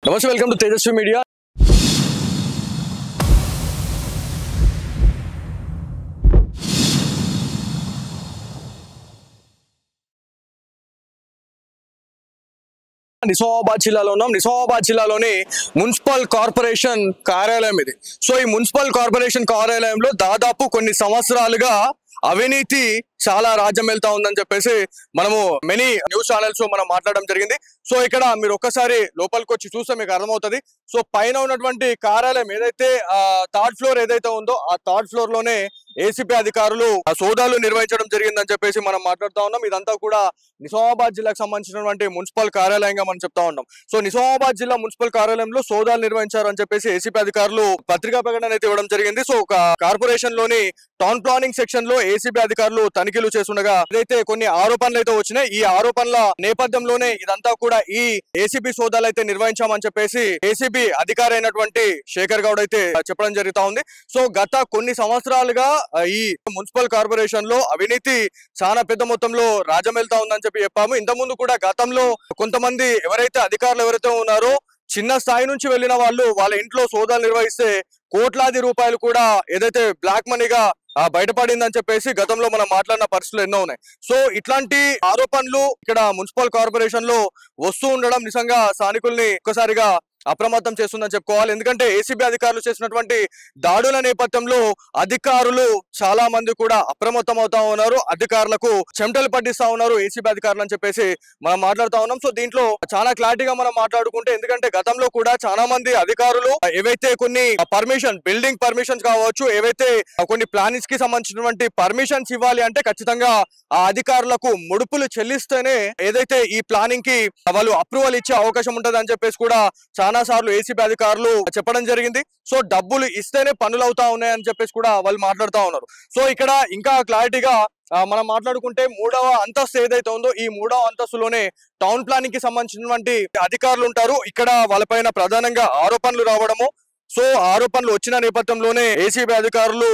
నమస్తే, welcome to Tejaswi Media. Nizamabad జిల్లాలో ఉన్నాం. నిజామాబాద్ జిల్లాలోని మున్సిపల్ కార్పొరేషన్ కార్యాలయం ఇది. సో ఈ మున్సిపల్ కార్పొరేషన్ కార్యాలయంలో దాదాపు కొన్ని సంవత్సరాలుగా అవినీతి చాలా రాజ్యం వెళ్తా ఉందని చెప్పేసి మనము మెనీ న్యూస్ ఛానల్స్ మనం మాట్లాడడం జరిగింది. సో ఇక్కడ మీరు ఒక్కసారి లోపలికి వచ్చి చూస్తే మీకు అర్థమవుతుంది. సో పైన ఉన్నటువంటి కార్యాలయం ఏదైతే థర్డ్ ఫ్లోర్ ఏదైతే ఉందో ఆ థర్డ్ ఫ్లోర్ లోనే ఏసీపీ అధికారులు సోదాలు నిర్వహించడం జరిగిందని చెప్పేసి మనం మాట్లాడుతూ ఉన్నాం. ఇదంతా కూడా నిజామాబాద్ జిల్లాకు సంబంధించినటువంటి మున్సిపల్ కార్యాలయంగా మనం చెప్తా ఉన్నాం. సో నిజామాబాద్ జిల్లా మున్సిపల్ కార్యాలయంలో సోదాలు నిర్వహించారు అని చెప్పేసి ఏసీపీ అధికారులు పత్రికా ప్రకటన అయితే ఇవ్వడం జరిగింది. సో కార్పొరేషన్ లోని టౌన్ ప్లానింగ్ సెక్షన్ లో ఏసీబీ అధికారులు తనిఖీలు చేస్తుండగా ఏదైతే కొన్ని ఆరోపణలు అయితే వచ్చినాయి, ఈ ఆరోపణల నేపథ్యంలోనే ఇదంతా కూడా ఈ ఏసీబీ సోదాలు అయితే నిర్వహించామని చెప్పేసి ఏసీబీ అధికారి అయినటువంటి శేఖర్ గౌడ్ అయితే చెప్పడం జరుగుతా ఉంది. సో గత కొన్ని సంవత్సరాలుగా ఈ మున్సిపల్ కార్పొరేషన్ లో అవినీతి చాలా పెద్ద మొత్తంలో రాజ్యం వెళ్తా ఉందని చెప్పి చెప్పాము. ఇంత ముందు కూడా గతంలో కొంతమంది ఎవరైతే అధికారులు ఎవరైతే ఉన్నారో చిన్న స్థాయి నుంచి వెళ్ళిన వాళ్ళు వాళ్ళ ఇంట్లో సోదాలు నిర్వహిస్తే కోట్లాది రూపాయలు కూడా ఏదైతే బ్లాక్ మనీగా బయటపడిందని చెప్పేసి గతంలో మనం మాట్లాడిన పరిస్థితులు ఎన్నో ఉన్నాయి. సో ఇట్లాంటి ఆరోపణలు ఇక్కడ మున్సిపల్ కార్పొరేషన్ లో వస్తూ ఉండడం నిజంగా స్థానికుల్ని ఒక్కసారిగా అప్రమత్తం చేస్తుందని చెప్పుకోవాలి. ఎందుకంటే ఏసీబీ అధికారులు చేసినటువంటి దాడుల నేపథ్యంలో అధికారులు చాలా మంది కూడా అప్రమత్తం అవుతా ఉన్నారు, అధికారులకు చెమటలు పట్టిస్తా ఉన్నారు ఏసీబీ అధికారులు అని చెప్పేసి మనం మాట్లాడుతా ఉన్నాం. సో దీంట్లో చాలా క్లారిటీగా మనం మాట్లాడుకుంటే, ఎందుకంటే గతంలో కూడా చాలా మంది అధికారులు ఏవైతే కొన్ని బిల్డింగ్ పర్మిషన్స్ కావచ్చు, ఏవైతే కొన్ని ప్లానింగ్స్ కి సంబంధించినటువంటి పర్మిషన్స్ ఇవ్వాలి అంటే ఖచ్చితంగా ఆ అధికారులకు ముడుపులు చెల్లిస్తేనే ఏదైతే ఈ ప్లానింగ్ కి వాళ్ళు అప్రూవల్ ఇచ్చే అవకాశం ఉంటది అని చెప్పేసి కూడా చాలా సార్లు ఏసీబీ అధికారులు చెప్పడం జరిగింది. సో డబ్బులు ఇస్తేనే పనులు అవుతా ఉన్నాయని చెప్పేసి కూడా వాళ్ళు మాట్లాడుతూ ఉన్నారు. సో ఇక్కడ ఇంకా క్లారిటీగా మనం మాట్లాడుకుంటే 3వ అంతస్తు ఏదైతే ఉందో ఈ 3వ అంతస్తులోనే టౌన్ ప్లానింగ్ కి సంబంధించినటువంటి అధికారులు ఉంటారు. ఇక్కడ వాళ్ళపైన ప్రధానంగా ఆరోపణలు రావడము, సో ఆరోపణలు వచ్చిన నేపథ్యంలోనే ఏసీబీ అధికారులు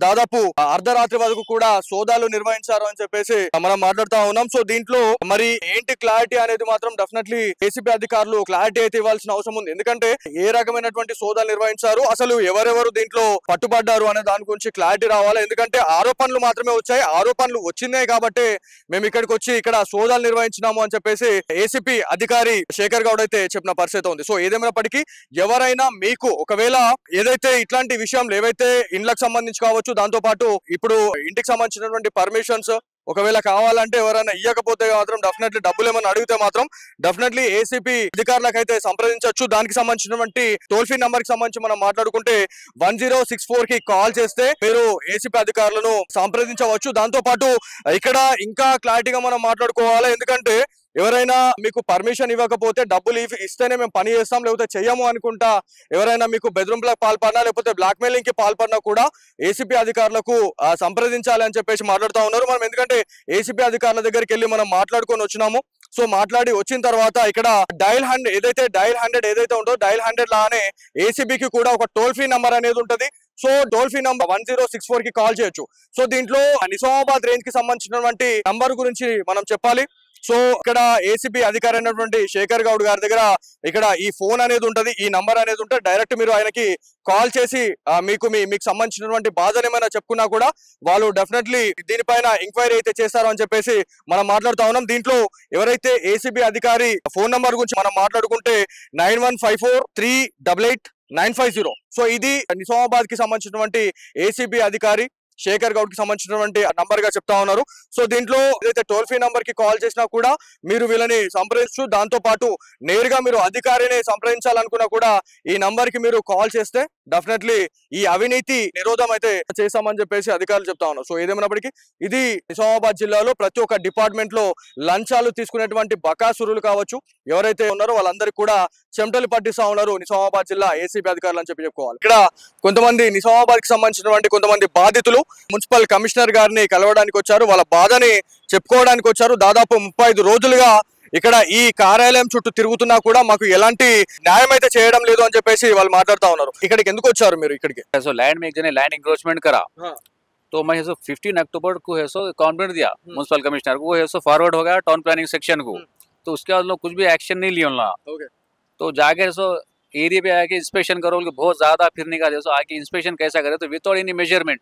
దాదాపు అర్ధరాత్రి వరకు కూడా సోదాలు నిర్వహించారు అని చెప్పేసి మనం మాట్లాడుతా ఉన్నాం. సో దీంట్లో మరి ఏంటి క్లారిటీ అనేది మాత్రం డెఫినెట్లీ ఏసీబీ అధికారులు క్లారిటీ అయితే ఇవ్వాల్సిన అవసరం ఉంది. ఎందుకంటే ఏ రకమైనటువంటి సోదాలు నిర్వహించారు, అసలు ఎవరెవరు దీంట్లో పట్టుబడ్డారు అనే దాని గురించి క్లారిటీ రావాలి. ఎందుకంటే ఆరోపణలు మాత్రమే వచ్చాయి, ఆరోపణలు వచ్చినాయి కాబట్టి మేము ఇక్కడికి వచ్చి ఇక్కడ సోదాలు నిర్వహించినాము అని చెప్పేసి ఏసీపీ అధికారి శేఖర్ గౌడ్ అయితే చెప్పిన పరిస్థితి ఉంది. సో ఏదేమైనప్పటికీ ఎవరైనా మీకు ఒకవేళ ఏదైతే ఇట్లాంటి విషయంలో ఏవైతే ఇండ్లకు సంబంధించి కావచ్చు, దాంతో పాటు ఇప్పుడు ఇంటికి సంబంధించినటువంటి పర్మిషన్స్ ఒకవేళ కావాలంటే ఎవరైనా ఇవ్వకపోతే మాత్రం డెఫినెట్లీ డబ్బులు ఏమైనా అడిగితే మాత్రం డెఫినెట్లీ ఏసీపీ అధికారులకు అయితే సంప్రదించవచ్చు. దానికి సంబంధించినటువంటి టోల్ ఫ్రీ నంబర్ కి సంబంధించి మనం మాట్లాడుకుంటే 1064 కి కాల్ చేస్తే మీరు ఏసీపీ అధికారులను సంప్రదించవచ్చు. దాంతో పాటు ఇక్కడ ఇంకా క్లారిటీగా మనం మాట్లాడుకోవాలి. ఎందుకంటే ఎవరైనా మీకు పర్మిషన్ ఇవ్వకపోతే డబ్బులు ఇస్తేనే మేము పని చేస్తాం, లేకపోతే చెయ్యము అనుకుంటా ఎవరైనా మీకు బెదిరింపులకు పాల్పడినా లేకపోతే బ్లాక్ మెయిలింగ్ కి పాల్పడినా కూడా ఏసీపీ అధికారులకు సంప్రదించాలి అని చెప్పేసి మాట్లాడుతూ ఉన్నారు. మనం ఎందుకంటే ఏసీపీ అధికారుల దగ్గరికి వెళ్ళి మనం మాట్లాడుకొని వచ్చినాము. సో మాట్లాడి వచ్చిన తర్వాత ఇక్కడ డయల్ 100 ఏదైతే ఉందో డయల్ 100 లానే ఏసీబీకి కూడా ఒక టోల్ ఫ్రీ నంబర్ అనేది ఉంటది. సో టోల్ ఫ్రీ నంబర్ 1064 కి కాల్ చేయొచ్చు. సో దీంట్లో నిజామాబాద్ రేంజ్ కి సంబంధించినటువంటి నంబర్ గురించి మనం చెప్పాలి. సో ఇక్కడ ఏసీబీ అధికారి అయినటువంటి శేఖర్ గౌడ్ గారి దగ్గర ఇక్కడ ఈ ఫోన్ అనేది ఉంటది, ఈ నంబర్ అనేది ఉంటే డైరెక్ట్ మీరు ఆయనకి కాల్ చేసి మీకు సంబంధించినటువంటి బాధను ఏమైనా చెప్పుకున్నా కూడా వాళ్ళు డెఫినెట్లీ దీనిపైన ఎంక్వైరీ అయితే చేస్తారు అని చెప్పేసి మనం మాట్లాడుతా ఉన్నాం. దీంట్లో ఎవరైతే ఏసీబీ అధికారి ఫోన్ నంబర్ గురించి మనం మాట్లాడుకుంటే 9154388950. సో ఇది నిజామాబాద్ కి సంబంధించినటువంటి ఏసీబీ అధికారి శేఖర్ గౌడ్ కి సంబంధించినటువంటి నంబర్ గా చెప్తా ఉన్నారు. సో దీంట్లో ఏదైతే టోల్ ఫ్రీ నంబర్ కి కాల్ చేసినా కూడా మీరు వీళ్ళని సంప్రదించు. దాంతో పాటు నేరుగా మీరు అధికారిని సంప్రదించాలనుకున్నా కూడా ఈ నంబర్ కి మీరు కాల్ చేస్తే డెఫినెట్లీ ఈ అవినీతి నిరోధం అయితే చేస్తామని చెప్పేసి అధికారులు చెప్తా ఉన్నారు. సో ఏదేమైనప్పటికీ ఇది నిజామాబాద్ జిల్లాలో ప్రతి ఒక్క డిపార్ట్మెంట్ లో లంచాలు తీసుకునేటువంటి బకాసురులు కావచ్చు ఎవరైతే ఉన్నారో వాళ్ళందరికీ కూడా చెమటలు పట్టిస్తా ఉన్నారు నిజామాబాద్ జిల్లా ఏసీబీ అధికారులు అని చెప్పి చెప్పుకోవాలి. ఇక్కడ కొంతమంది నిజామాబాద్ కి సంబంధించినటువంటి కొంతమంది బాధితులు మున్సిపల్ కమిషనర్ గారిని కలవడానికి వచ్చారు, వాళ్ళ బాధని చెప్పుకోవడానికి వచ్చారు. దాదాపు 35 రోజులుగా ఇక్కడ ఈ కార్యాలయం చుట్టూ తిరుగుతున్నా కూడా మాకు ఎలాంటి న్యాయం అయితే చేయడం లేదు అని చెప్పేసి వాళ్ళు మాట్లాడుతా ఉన్నారు. ఇక్కడికి ఎందుకు వచ్చారు మీరు? ఇక్కడికి लैंड में एक जने लैंड इंक्रोचमेंट करा, तो मैं 15 अक्टूबर को है सो कंप्लेंट दिया म्युनिसिपल कमिश्नर को, वो है सो फॉरवर्ड हो गया टाउन प्लानिंग सेक्शन को, तो उसके बाद लोग कुछ भी एक्शन नहीं लिए उनका। तो तो जाके सो एरिया पे आके इंस्पेक्शन करो बोल के बहुत ज्यादा फिरने का जैसे आके इंस्पेक्शन कैसा करे तो विदाउट एनी मेजरमेंट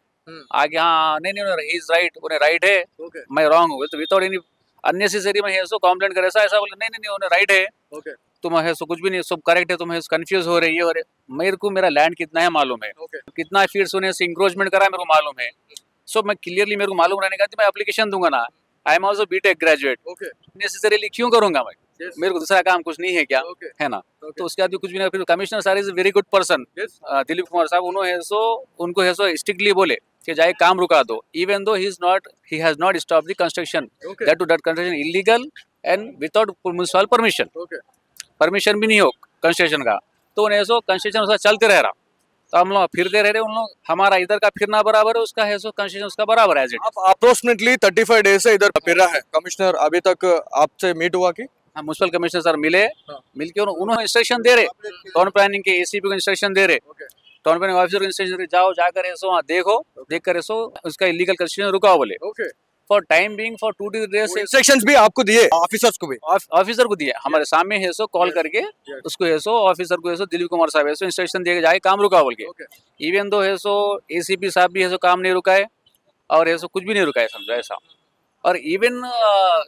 आगे हाँ नहीं ही इज राइट उन्हें राइट है Okay. मैं रॉन्ग हूँ तो विदाउट एनी अननेसेसरी में है सो कंप्लेंट करे ऐसा ऐसा बोले नहीं उन्हें राइट है Okay. तुम है सो कुछ भी नहीं सब करेक्ट है तुम है कंफ्यूज हो रही है और मेरे को मेरा लैंड कितना है मालूम है Okay. कितना फीट उन्हें इंक्रोचमेंट करा है मेरे को मालूम है सो मैं क्लियरली मेरे को मालूम रहने का मैं एप्लीकेशन दूंगा ना I am also BTech graduate Okay. Necessarily क्यों करूंगा मैं Yes. मेरे को दूसरा काम कुछ नहीं है क्या Okay. है ना Okay. तो उसके बाद भी कुछ भी नहीं फिर commissioner sir is very good person Yes. Dilip Kumar साहब उन्होंने सो उनको है सो स्ट्रिक्टली बोले कि जाए काम रुका दो even though he has not stop the construction Okay. That to that construction illegal and without municipal permission Okay. Permission भी नहीं हो कंस्ट्रक्शन का तो उन्हें सो कंस्ट्रक्शन उसका चलते रह रहा तो हम लोग फिरते रह रहे उन लोग हमारा इधर का फिरना बराबर है उसका है सो कंस्ट्रक्शन उसका बराबर है आप अप्रोक्सीमेटली 35 डेज से इधर फिर रहा है कमिश्नर अभी तक आपसे मीट हुआ कि हाँ म्युनिसिपल कमिश्नर सर मिले हाँ। मिलके उन्होंने इंस्ट्रक्शन दे रहे टाउन प्लानिंग के एसीपी को इंस्ट्रक्शन दे रहे Okay. टाउन प्लानिंग ऑफिसर को इंस्ट्रक्शन दे रहे जाओ जाकर ऐसो वहाँ देखो देख कर ऐसो उसका इलीगल कंस्ट्रक्शन रुकाओ बोले Okay. For time being for 2 days instructions भी आपको दिए ऑफिसर्स को भी ऑफिसर को दिया हमारे सामने है सो कॉल करके उसको है सो ऑफिसर को है सो दिलीप कुमार साहब है सो इंस्ट्रक्शन दिए जाके काम रुका बोल के Okay. इवन दो है सो एसीपी साहब भी है सो काम नहीं रुकाए और है सो कुछ भी नहीं रुकाए समझो ऐसा और इवन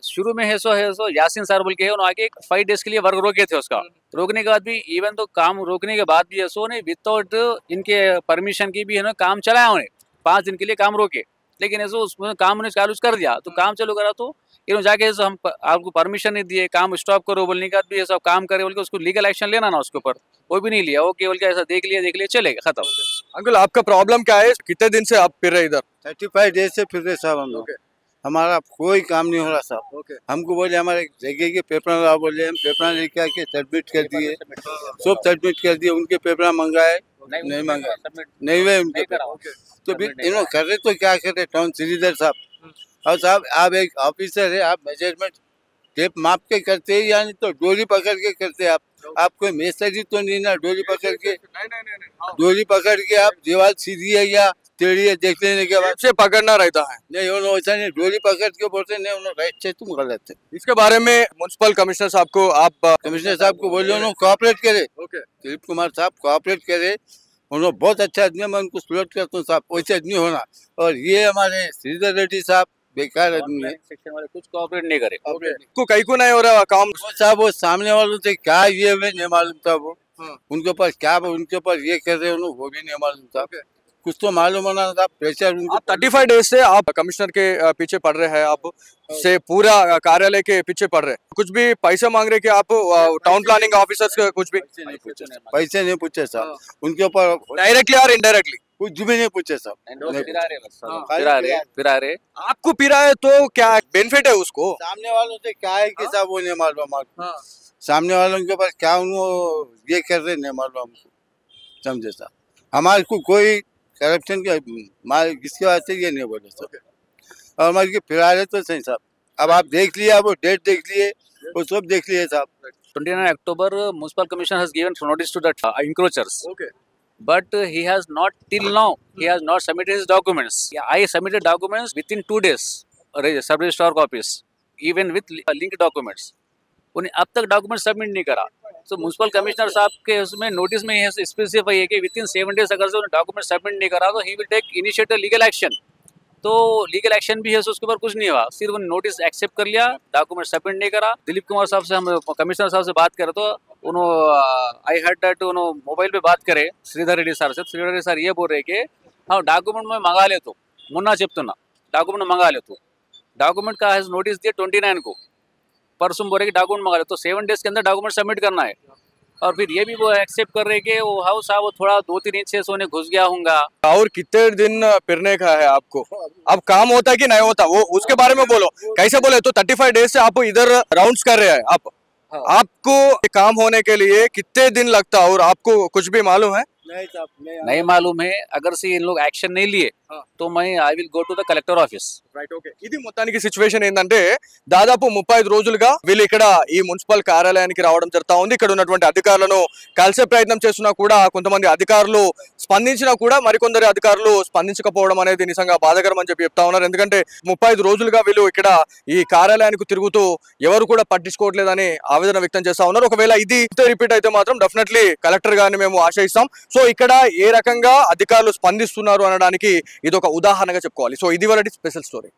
शुरू में है सो यासीन सर बोल के है उन्होंने आगे 5 डेज के लिए वर्क रोके थे उसका रोकने के बाद भी इवन तो काम रोकने के बाद भी है सो ने विदाउट इनके परमिशन की भी है ना काम चलाया उन्हें 5 दिन के लिए काम रोके लेकिन ऐसा उसमें काम उन्हें चालू कर दिया तो काम चालू करा तो इन्होंने जाके ऐसा हम आपको परमिशन नहीं दिए काम स्टॉप करो बोलने के बाद भी ऐसा काम करे बोल के उसको लीगल एक्शन लेना ना उसके ऊपर वो भी नहीं लिया वो केवल क्या ऐसा देख लिया चलेगा खत्म अंकल आपका प्रॉब्लम क्या है कितने दिन से आप फिर रहे इधर 35 डेज से फिर रहे साहब हम लोग Okay. हमारा कोई काम नहीं हो रहा साहब Okay. हमको बोले हमारे जगह के पेपर लाओ बोले हम पेपर लेके आके सबमिट कर दिए सब सबमिट कर दिए उनके पेपर मंगाए नहीं मंगाए नहीं हुए उनके पेपर तो फिर इन्होंने कर रहे तो क्या कर रहे टाउन श्रीधर साहब और साहब आप एक ऑफिसर है आप मेजरमेंट टेप माप के करते हैं या नहीं तो डोरी पकड़ के करते हैं आप कोई मेसरी तो नहीं ना डोरी पकड़ के डोरी पकड़ के आप दीवार सीधी है या टेढ़ी है देख लेने के बाद से पकड़ना रहता है नहीं उन्होंने वैसा नहीं डोरी पकड़ के बोलते नहीं उन्होंने राइट से तुम गलत है इसके बारे में म्युनिसिपल कमिश्नर साहब को आप कमिश्नर साहब को बोले उन्होंने कोऑपरेट करे ओके दिलीप कुमार साहब कोऑपरेट करे उन्होंने बहुत अच्छा आदमी है मैं उनको सपोर्ट करता हूँ साहब वैसे आदमी होना और ये हमारे श्रीधर रेड्डी साहब बेकार आदमी है सेक्शन वाले कुछ कोऑपरेट नहीं करे को कहीं को नहीं हो रहा काम वो साहब वो सामने वालों से क्या ये हुए नहीं मालूम था वो हाँ। उनके ऊपर क्या उनके ऊपर ये कर रहे हैं वो भी नहीं मालूम था कुछ तो मालूम होना था प्रेशर उनको आप 35 डेज से आप कमिश्नर के पीछे पड़ रहे हैं आप से पूरा कार्यालय के पीछे पड़ रहे हैं कुछ भी पैसे मांग रहे कि आप टाउन प्लानिंग ऑफिसर्स का कुछ भी पैसे नहीं पूछे साहब उनके ऊपर डायरेक्टली और इनडायरेक्टली कुछ भी नहीं पूछे साहब फिरा रहे आपको पिरा है तो क्या बेनिफिट है उसको सामने वालों से क्या है कि साहब वो नहीं मालूम हमारे सामने वालों के पास क्या उनको ये कर रहे नहीं मालूम हमको समझे साहब हमारे को कोई करप्शन के इसके वास्ते ये नहीं बोले सर और हमारे के फिरा रहे तो सही साहब अब आप देख लिए आप वो डेट देख लिए वो सब देख लिए साहब 29 October municipal commission has given notice to the encroachers okay but he has not till now he has not submitted his documents I submitted documents within 2 days sub registrar copies even with linked documents उन्हें अब तक document submit नहीं करा तो municipal commissioner साहब के उसमें notice में यह स्पेसिफाई है कि विथिन 7 डेज अगर से उन्हें डॉक्यूमेंट सबमिट नहीं करा तो he will take initiative legal action तो लीगल एक्शन भी है तो उसके ऊपर कुछ नहीं हुआ सिर्फ उन्होंने नोटिस एक्सेप्ट कर लिया डॉक्यूमेंट सबमिट नहीं करा दिलीप कुमार साहब से हम कमिश्नर साहब से बात करें तो उन्होंने आई हर्ड दैट उन्होंने मोबाइल पे बात करे श्रीधर रेड्डी सर से श्रीधर रेड्डी सर ये बोल रहे कि हाँ डॉक्यूमेंट में मंगा ले तो मुन्ना చెప్తున్నా डॉक्यूमेंट मंगा ले तो डॉक्यूमेंट का नोटिस दिया 29 को परसों बोल रहे कि डॉक्यूमेंट मंगा ले तो 7 डेज के अंदर डॉक्यूमेंट सबमिट करना है और फिर ये भी वो एक्सेप्ट कर रहे कि वो हाउस वो थोड़ा 2-3 इंच से सोने घुस गया होगा और कितने दिन फिरने का है आपको अब काम होता है कि नहीं होता वो उसके बारे में बोलो कैसे बोले तो 35 डेज से आप इधर राउंड्स कर रहे हैं आप आपको काम होने के लिए कितने दिन लगता है और आपको कुछ भी मालूम है नहीं साहब नहीं मालूम है अगर से इन लोग एक्शन नहीं लिए तो मैं I will go to the collector office. Right, okay. ఇది మొత్తానికి సిచ్యువేషన్ ఏంటంటే దాదాపు 35 రోజులుగా వీళ్ళు ఇక్కడ ఈ మున్సిపల్ కార్యాలయానికి రావడం జరుగుతా ఉంది. ఇక్కడ ఉన్నటువంటి అధికారులను కలిసే ప్రయత్నం చేస్తున్నా కూడా కొంతమంది అధికారులు స్పందించినా కూడా మరికొందరు అధికారులు స్పందించకపోవడం అనేది నిజంగా బాధాకరం అని చెప్పి చెప్తా ఉన్నారు. ఎందుకంటే 35 రోజులుగా వీళ్ళు ఇక్కడ ఈ కార్యాలయానికి తిరుగుతూ ఎవరు కూడా పట్టించుకోవట్లేదని ఆవేదన వ్యక్తం చేస్తా ఉన్నారు. ఒకవేళ ఇది రిపీట్ అయితే మాత్రం డెఫినెట్లీ కలెక్టర్ గారిని మేము ఆశ్రయిస్తాం. సో ఇక్కడ ఏ రకంగా అధికారులు స్పందిస్తున్నారు అనడానికి ఇది ఒక ఉదాహరణగా చెప్పుకోవాలి. సో ఇది వరటి స్పెషల్ స్టోరీ.